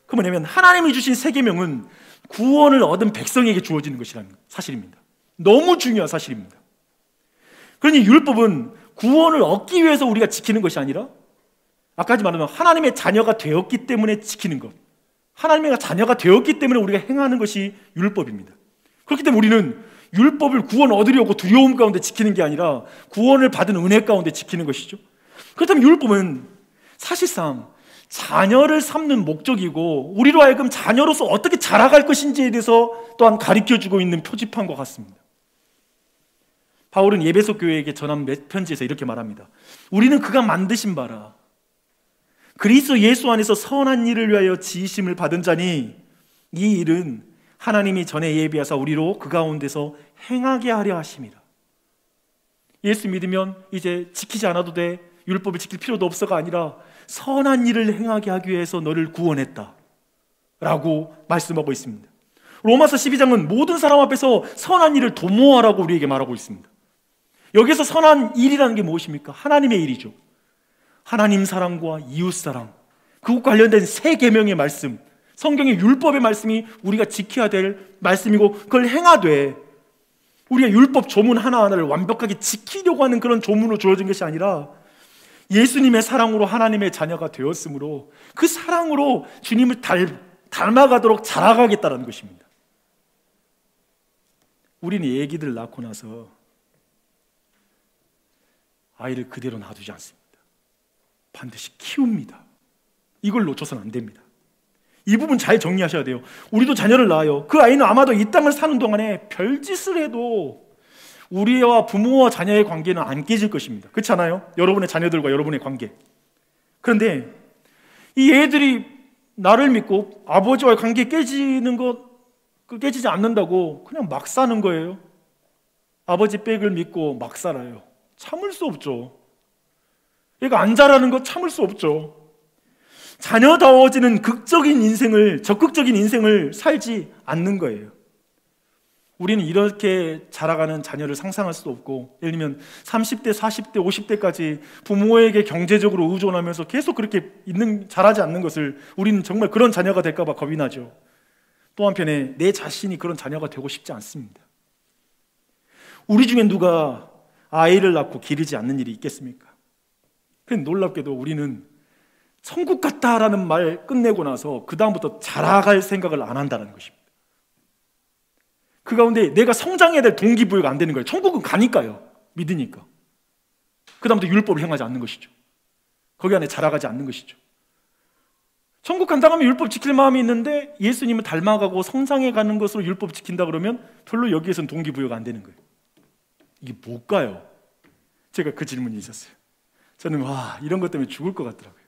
그 뭐냐면 하나님이 주신 세 계명은 구원을 얻은 백성에게 주어지는 것이라는 사실입니다. 너무 중요한 사실입니다. 그러니 율법은 구원을 얻기 위해서 우리가 지키는 것이 아니라 아까 말하면 하나님의 자녀가 되었기 때문에 지키는 것, 하나님의 자녀가 되었기 때문에 우리가 행하는 것이 율법입니다. 그렇기 때문에 우리는 율법을 구원 얻으려고 두려움 가운데 지키는 게 아니라 구원을 받은 은혜 가운데 지키는 것이죠. 그렇다면 율법은 사실상 자녀를 삼는 목적이고 우리로 하여금 자녀로서 어떻게 자라갈 것인지에 대해서 또한 가르쳐주고 있는 표지판과 같습니다. 바울은 에베소 교회에게 전한 편지에서 이렇게 말합니다. 우리는 그가 만드신 바라 그리스도 예수 안에서 선한 일을 위하여 지으심을 받은 자니 이 일은 하나님이 전에 예비하사 우리로 그 가운데서 행하게 하려 하심이라. 예수 믿으면 이제 지키지 않아도 돼, 율법을 지킬 필요도 없어가 아니라 선한 일을 행하게 하기 위해서 너를 구원했다 라고 말씀하고 있습니다. 로마서 12장은 모든 사람 앞에서 선한 일을 도모하라고 우리에게 말하고 있습니다. 여기서 선한 일이라는 게 무엇입니까? 하나님의 일이죠. 하나님 사랑과 이웃 사랑, 그것과 관련된 세 계명의 말씀, 성경의 율법의 말씀이 우리가 지켜야 될 말씀이고 그걸 행하되 우리가 율법 조문 하나하나를 완벽하게 지키려고 하는 그런 조문으로 주어진 것이 아니라 예수님의 사랑으로 하나님의 자녀가 되었으므로 그 사랑으로 주님을 닮아가도록 자라가겠다는 것입니다. 우리는 애기들 낳고 나서 아이를 그대로 놔두지 않습니다. 반드시 키웁니다. 이걸 놓쳐서는 안 됩니다. 이 부분 잘 정리하셔야 돼요. 우리도 자녀를 낳아요. 그 아이는 아마도 이 땅을 사는 동안에 별짓을 해도 우리와 부모와 자녀의 관계는 안 깨질 것입니다. 그렇지 않아요? 여러분의 자녀들과 여러분의 관계. 그런데 이 애들이 나를 믿고 아버지와의 관계 깨지지 않는다고 그냥 막 사는 거예요. 아버지 백을 믿고 막 살아요. 참을 수 없죠. 얘가 안 자라는 거 참을 수 없죠. 자녀다워지는 적극적인 인생을 살지 않는 거예요. 우리는 이렇게 자라가는 자녀를 상상할 수도 없고, 예를 들면 30대, 40대, 50대까지 부모에게 경제적으로 의존하면서 계속 그렇게 자라지 않는 것을 우리는 정말 그런 자녀가 될까 봐 겁이 나죠. 또 한편에 내 자신이 그런 자녀가 되고 싶지 않습니다. 우리 중에 누가 아이를 낳고 기르지 않는 일이 있겠습니까? 그런데 놀랍게도 우리는 천국 같다라는 말 끝내고 나서 그 다음부터 자라갈 생각을 안 한다는 것입니다. 그 가운데 내가 성장해야 될 동기부여가 안 되는 거예요. 천국은 가니까요. 믿으니까. 그 다음부터 율법을 행하지 않는 것이죠. 거기 안에 자라가지 않는 것이죠. 천국 간다고 하면 율법 지킬 마음이 있는데 예수님을 닮아가고 성장해가는 것으로 율법 지킨다 그러면 별로 여기에서는 동기부여가 안 되는 거예요. 이게 뭘까요? 제가 그 질문이 있었어요. 저는 이런 것 때문에 죽을 것 같더라고요.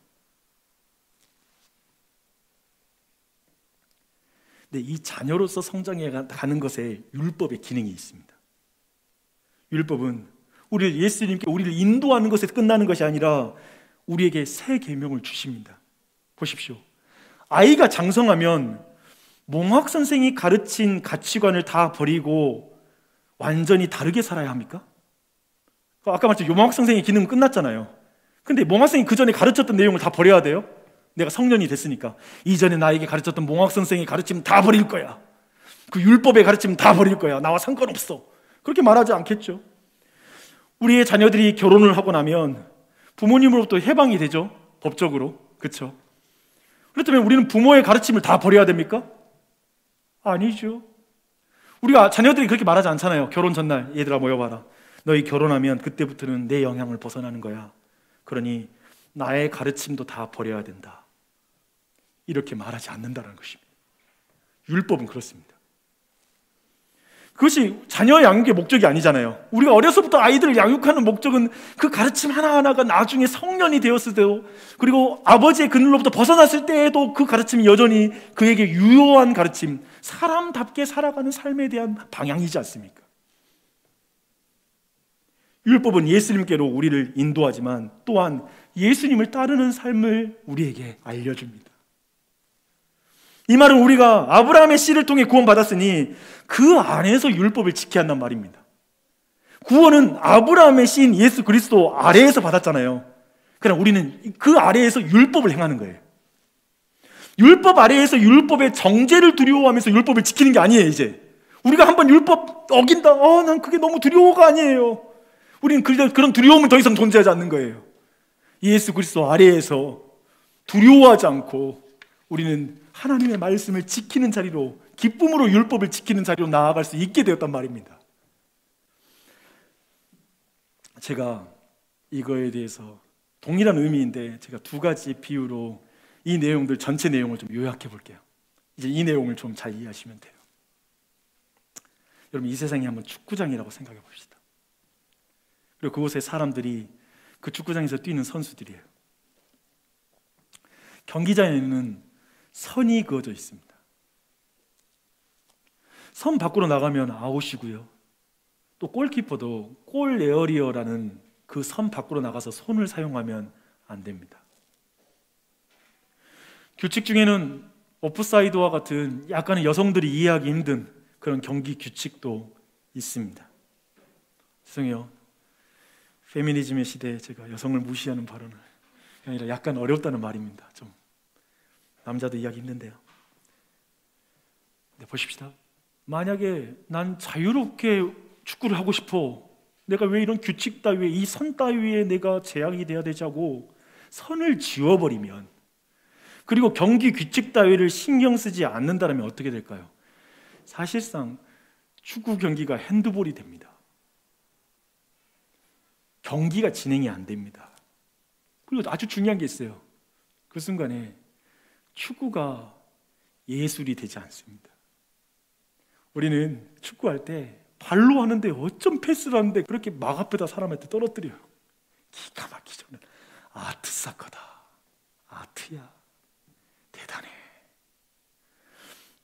근데 이 자녀로서 성장해 가는 것에 율법의 기능이 있습니다. 율법은 예수님께 우리를 인도하는 것에 끝나는 것이 아니라 우리에게 새 계명을 주십니다. 보십시오. 아이가 장성하면 몽학 선생이 가르친 가치관을 다 버리고 완전히 다르게 살아야 합니까? 아까 말했죠. 몽학 선생의 기능은 끝났잖아요. 근데 몽학 선생이 그 전에 가르쳤던 내용을 다 버려야 돼요? 내가 성년이 됐으니까 이전에 나에게 가르쳤던 몽학 선생의 가르침 다 버릴 거야. 그 율법의 가르침 다 버릴 거야. 나와 상관없어. 그렇게 말하지 않겠죠. 우리의 자녀들이 결혼을 하고 나면 부모님으로부터 해방이 되죠. 법적으로. 그렇죠? 그렇다면 우리는 부모의 가르침을 다 버려야 됩니까? 아니죠. 우리가 자녀들이 그렇게 말하지 않잖아요. 결혼 전날 얘들아 모여봐라. 너희 결혼하면 그때부터는 내 영향을 벗어나는 거야. 그러니 나의 가르침도 다 버려야 된다. 이렇게 말하지 않는다는 것입니다. 율법은 그렇습니다. 그것이 자녀 양육의 목적이 아니잖아요. 우리가 어려서부터 아이들을 양육하는 목적은 그 가르침 하나하나가 나중에 성년이 되었을 때도, 그리고 아버지의 그늘로부터 벗어났을 때에도 그 가르침이 여전히 그에게 유효한 가르침, 사람답게 살아가는 삶에 대한 방향이지 않습니까? 율법은 예수님께로 우리를 인도하지만 또한 예수님을 따르는 삶을 우리에게 알려줍니다. 이 말은 우리가 아브라함의 씨를 통해 구원받았으니 그 안에서 율법을 지켜야 한단 말입니다. 구원은 아브라함의 씨인 예수 그리스도 아래에서 받았잖아요. 그러나 우리는 그 아래에서 율법을 행하는 거예요. 율법 아래에서 율법의 정죄를 두려워하면서 율법을 지키는 게 아니에요. 이제 우리가 한번 율법 어긴다, 난 그게 너무 두려워가 아니에요. 우리는 그런 두려움은 더 이상 존재하지 않는 거예요. 예수 그리스도 아래에서 두려워하지 않고 우리는 하나님의 말씀을 지키는 자리로, 기쁨으로 율법을 지키는 자리로 나아갈 수 있게 되었단 말입니다. 제가 이거에 대해서 동일한 의미인데 제가 두 가지 비유로 이 내용들 전체 내용을 좀 요약해 볼게요. 이제 이 내용을 좀 잘 이해하시면 돼요. 여러분, 이 세상이 한번 축구장이라고 생각해 봅시다. 그리고 그곳에 사람들이 그 축구장에서 뛰는 선수들이에요. 경기장에는 선이 그어져 있습니다. 선 밖으로 나가면 아웃이고요. 또 골키퍼도 골 에어리어라는 그 선 밖으로 나가서 손을 사용하면 안 됩니다. 규칙 중에는 오프사이드와 같은 약간은 여성들이 이해하기 힘든 그런 경기 규칙도 있습니다. 죄송해요. 페미니즘의 시대에 제가 여성을 무시하는 발언을 아니라 약간 어렵다는 말입니다. 좀 남자도 이해하기 힘든데요. 네, 보십시다. 만약에 난 자유롭게 축구를 하고 싶어, 내가 왜 이런 규칙 따위에, 이 선 따위에 내가 제약이 돼야 되자고 선을 지워버리면, 그리고 경기 규칙 따위를 신경 쓰지 않는다면 어떻게 될까요? 사실상 축구 경기가 핸드볼이 됩니다. 경기가 진행이 안 됩니다. 그리고 아주 중요한 게 있어요. 그 순간에 축구가 예술이 되지 않습니다. 우리는 축구할 때 발로 하는데 어쩜 패스를 하는데 그렇게 막 앞에다 사람한테 떨어뜨려요. 기가 막히죠. 아트 사커다. 아트야. 대단해.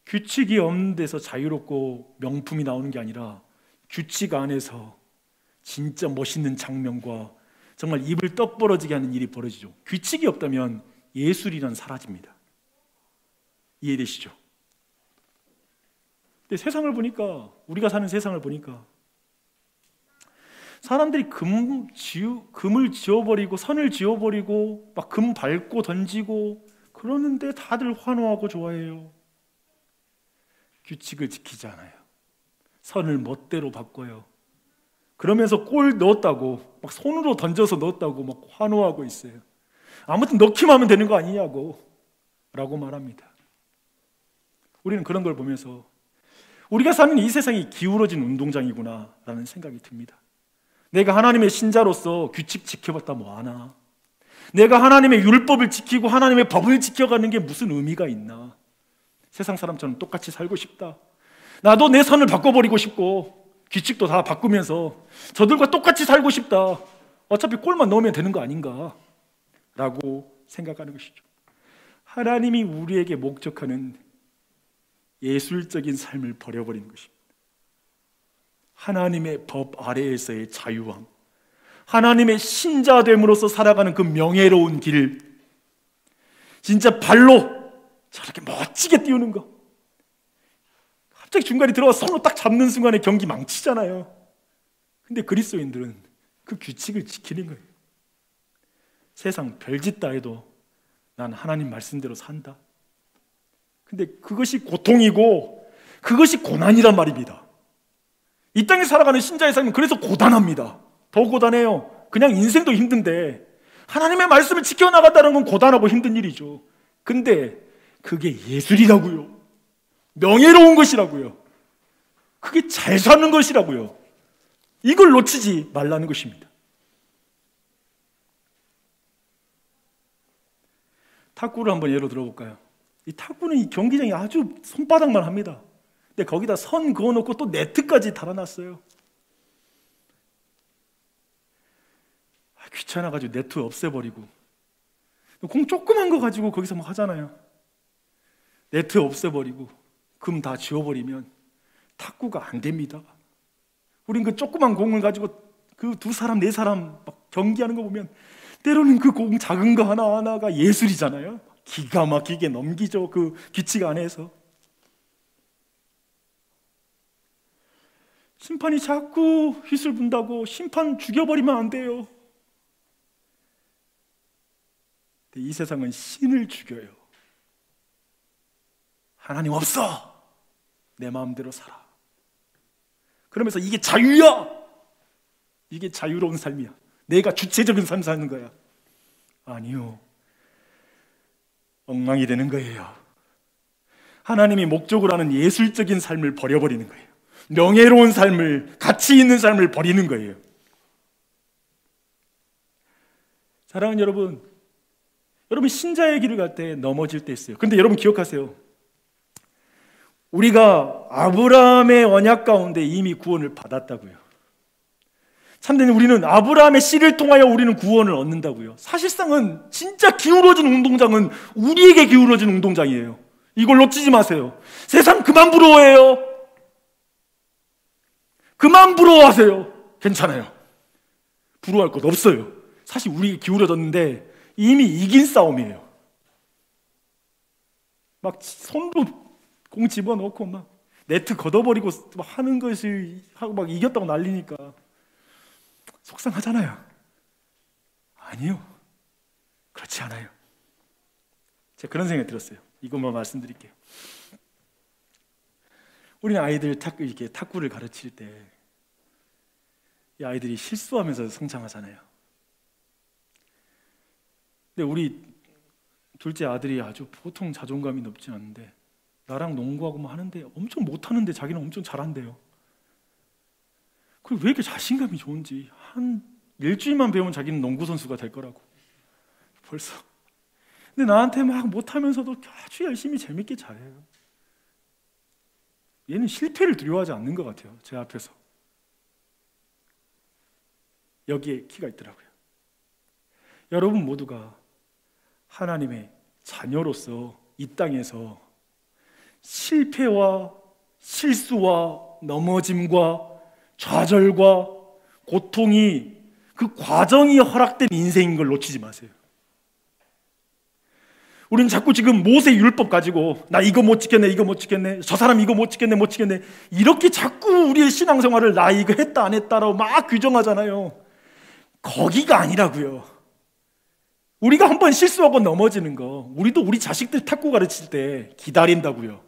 규칙이 없는 데서 자유롭고 명품이 나오는 게 아니라 규칙 안에서 진짜 멋있는 장면과 정말 입을 떡 벌어지게 하는 일이 벌어지죠. 규칙이 없다면 예술이란 사라집니다. 이해되시죠? 근데 세상을 보니까, 우리가 사는 세상을 보니까 사람들이 금을 지워버리고 선을 지워버리고 막 금 밟고 던지고 그러는데 다들 환호하고 좋아해요. 규칙을 지키지 않아요. 선을 멋대로 바꿔요. 그러면서 골 넣었다고 막 손으로 던져서 넣었다고 막 환호하고 있어요. 아무튼 넣기만 하면 되는 거 아니냐고 라고 말합니다. 우리는 그런 걸 보면서 우리가 사는 이 세상이 기울어진 운동장이구나 라는 생각이 듭니다. 내가 하나님의 신자로서 규칙 지켜봤다 뭐하나? 내가 하나님의 율법을 지키고 하나님의 법을 지켜가는 게 무슨 의미가 있나? 세상 사람처럼 똑같이 살고 싶다. 나도 내 선을 바꿔버리고 싶고 규칙도 다 바꾸면서 저들과 똑같이 살고 싶다. 어차피 골만 넣으면 되는 거 아닌가 라고 생각하는 것이죠. 하나님이 우리에게 목적하는 예술적인 삶을 버려버린 것입니다. 하나님의 법 아래에서의 자유함, 하나님의 신자됨으로써 살아가는 그 명예로운 길, 진짜 발로 저렇게 멋지게 띄우는 거, 갑자기 중간에 들어와서 손으로 딱 잡는 순간에 경기 망치잖아요. 근데 그리스도인들은 그 규칙을 지키는 거예요. 세상 별짓 다 해도 난 하나님 말씀대로 산다. 근데 그것이 고통이고 그것이 고난이란 말입니다. 이 땅에 살아가는 신자의 삶은 그래서 고단합니다. 더 고단해요. 그냥 인생도 힘든데 하나님의 말씀을 지켜나간다는 건 고단하고 힘든 일이죠. 근데 그게 예술이라고요. 명예로운 것이라고요. 그게 잘 사는 것이라고요. 이걸 놓치지 말라는 것입니다. 탁구를 한번 예로 들어볼까요? 이 탁구는 이 경기장이 아주 손바닥만 합니다. 근데 거기다 선 그어놓고 또 네트까지 달아놨어요. 귀찮아가지고 네트 없애버리고, 공 조그만 거 가지고 거기서 막 하잖아요. 네트 없애버리고 금 다 지워버리면 탁구가 안 됩니다. 우린 그 조그만 공을 가지고 그 두 사람 네 사람 막 경기하는 거 보면 때로는 그 공 작은 거 하나하나가 예술이잖아요. 기가 막히게 넘기죠. 그 규칙 안에서. 심판이 자꾸 휘슬 분다고 심판 죽여버리면 안 돼요. 이 세상은 신을 죽여요. 하나님 없어. 내 마음대로 살아. 그러면서 이게 자유야. 이게 자유로운 삶이야. 내가 주체적인 삶 사는 거야. 아니요. 엉망이 되는 거예요. 하나님이 목적으로 하는 예술적인 삶을 버려버리는 거예요. 명예로운 삶을, 가치 있는 삶을 버리는 거예요. 사랑하는 여러분, 여러분 신자의 길을 갈 때 넘어질 때 있어요. 근데 여러분 기억하세요. 우리가 아브라함의 언약 가운데 이미 구원을 받았다고요. 참된 우리는 아브라함의 씨를 통하여 우리는 구원을 얻는다고요. 사실상은 진짜 기울어진 운동장은 우리에게 기울어진 운동장이에요. 이걸 놓치지 마세요. 세상 그만 부러워해요. 그만 부러워하세요. 괜찮아요. 부러워할 것 없어요. 사실 우리에게 기울어졌는데 이미 이긴 싸움이에요. 막 손도 공 집어넣고 막 네트 걷어버리고 막 하는 것을 하고 막 이겼다고 난리니까 속상하잖아요. 아니요. 그렇지 않아요. 제가 그런 생각이 들었어요. 이것만 말씀드릴게요. 우리는 아이들 이렇게 탁구를 가르칠 때 이 아이들이 실수하면서 성장하잖아요. 근데 우리 둘째 아들이 아주 보통 자존감이 높지 않은데 나랑 농구하고 뭐 하는데 엄청 못하는데 자기는 엄청 잘한대요. 그리고 왜 이렇게 자신감이 좋은지 한 일주일만 배우면 자기는 농구 선수가 될 거라고 벌써. 근데 나한테 막 못하면서도 아주 열심히 재밌게 잘해요. 얘는 실패를 두려워하지 않는 것 같아요. 제 앞에서. 여기에 키가 있더라고요. 여러분 모두가 하나님의 자녀로서 이 땅에서 실패와 실수와 넘어짐과 좌절과 고통이 그 과정이 허락된 인생인 걸 놓치지 마세요. 우리는 자꾸 지금 모세 율법 가지고 나 이거 못 지켰네, 이거 못 지켰네, 저 사람 이거 못 지켰네, 못 지켰네, 이렇게 자꾸 우리의 신앙생활을 나 이거 했다 안 했다라고 막 규정하잖아요. 거기가 아니라고요. 우리가 한번 실수하고 넘어지는 거 우리도 우리 자식들 탁구 가르칠 때 기다린다고요.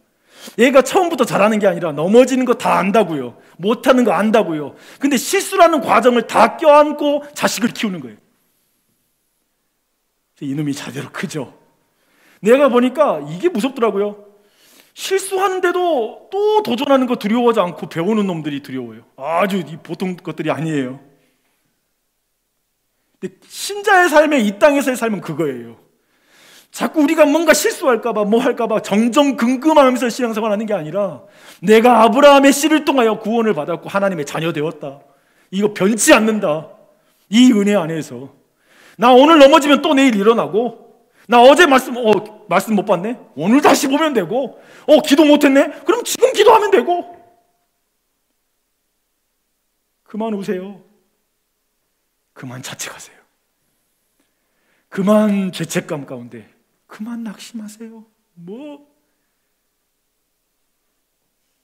얘가 처음부터 잘하는 게 아니라 넘어지는 거 다 안다고요. 못하는 거 안다고요. 근데 실수라는 과정을 다 껴안고 자식을 키우는 거예요. 이놈이 자대로 크죠. 내가 보니까 이게 무섭더라고요. 실수하는데도 또 도전하는 거 두려워하지 않고 배우는 놈들이 두려워요. 아주 보통 것들이 아니에요. 근데 신자의 삶에 이 땅에서의 삶은 그거예요. 자꾸 우리가 뭔가 실수할까봐 뭐 할까봐 정정긍긍하면서 신앙생활하는 게 아니라 내가 아브라함의 씨를 통하여 구원을 받았고 하나님의 자녀 되었다. 이거 변치 않는다. 이 은혜 안에서 나 오늘 넘어지면 또 내일 일어나고, 나 어제 말씀 못 봤네? 오늘 다시 보면 되고, 기도 못했네? 그럼 지금 기도하면 되고. 그만 우세요. 그만 자책하세요. 그만 죄책감 가운데 그만 낙심하세요.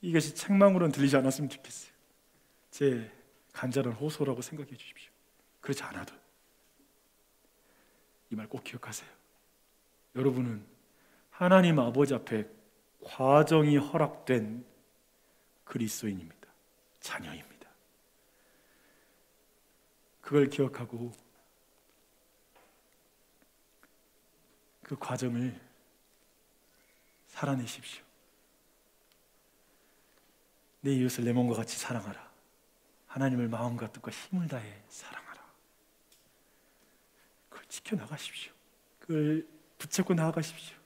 이것이 책망으로는 들리지 않았으면 좋겠어요. 제 간절한 호소라고 생각해 주십시오. 그렇지 않아도 이 말 꼭 기억하세요. 여러분은 하나님 아버지 앞에 과정이 허락된 그리스도인입니다. 자녀입니다. 그걸 기억하고 그 과정을 살아내십시오. 내 이웃을 내 몸과 같이 사랑하라. 하나님을 마음과 뜻과 힘을 다해 사랑하라. 그걸 지켜나가십시오. 그걸 붙잡고 나아가십시오.